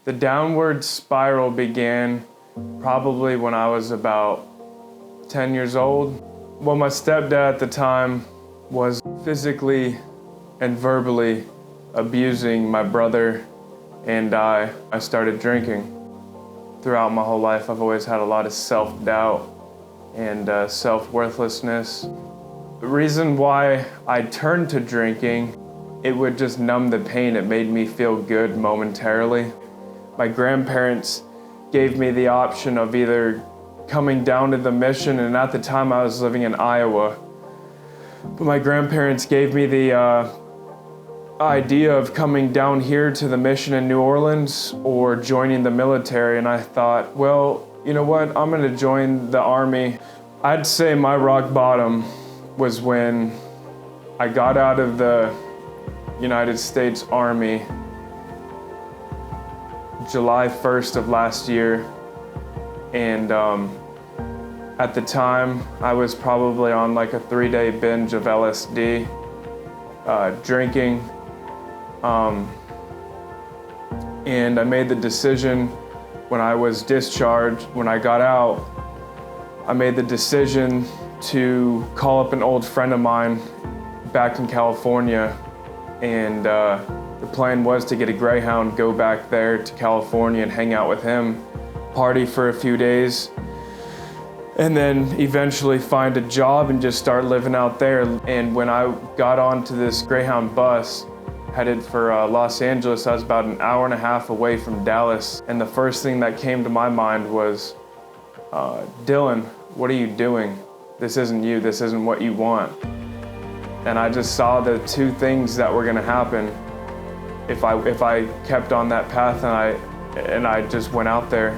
The downward spiral began probably when I was about 10 years old. Well, my stepdad at the time was physically and verbally abusing my brother and I started drinking. Throughout my whole life, I've always had a lot of self-doubt and self-worthlessness. The reason why I turned to drinking, it would just numb the pain. It made me feel good momentarily. My grandparents gave me the option of either coming down to the mission, and at the time I was living in Iowa. But my grandparents gave me the idea of coming down here to the mission in New Orleans or joining the military, and I thought, well, you know what, I'm gonna join the Army. I'd say my rock bottom was when I got out of the United States Army July 1st of last year, and at the time I was probably on like a 3-day binge of LSD, drinking, and I made the decision when I was discharged, when I got out, I made the decision to call up an old friend of mine back in California, and the plan was to get a Greyhound, go back there to California and hang out with him, party for a few days, and then eventually find a job and just start living out there. And when I got onto this Greyhound bus, headed for Los Angeles, I was about an hour and a half away from Dallas, and the first thing that came to my mind was, Dillon, what are you doing? This isn't you, this isn't what you want. And I just saw the two things that were gonna happen if I kept on that path and I just went out there.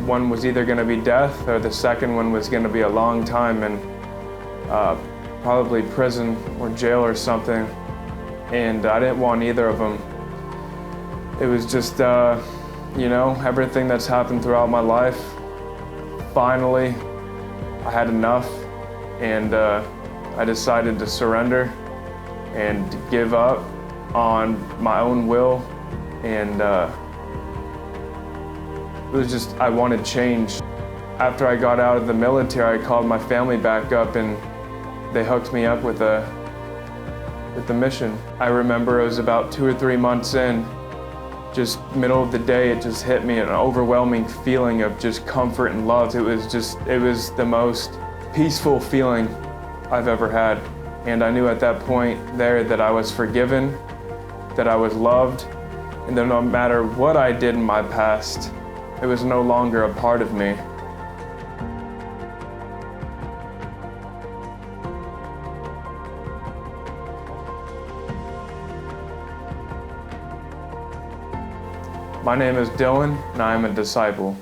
One was either gonna be death, or the second one was gonna be a long time and probably prison or jail or something. And I didn't want either of them. It was just, everything that's happened throughout my life. Finally, I had enough, and I decided to surrender and give up on my own will, and it was just, I wanted change. After I got out of the military, I called my family back up, and they hooked me up with the mission. I remember it was about 2 or 3 months in, just middle of the day, it just hit me, an overwhelming feeling of just comfort and love. It was the most peaceful feeling I've ever had. And I knew at that point there that I was forgiven, that I was loved, and that no matter what I did in my past, it was no longer a part of me. My name is Dillon, and I am a disciple.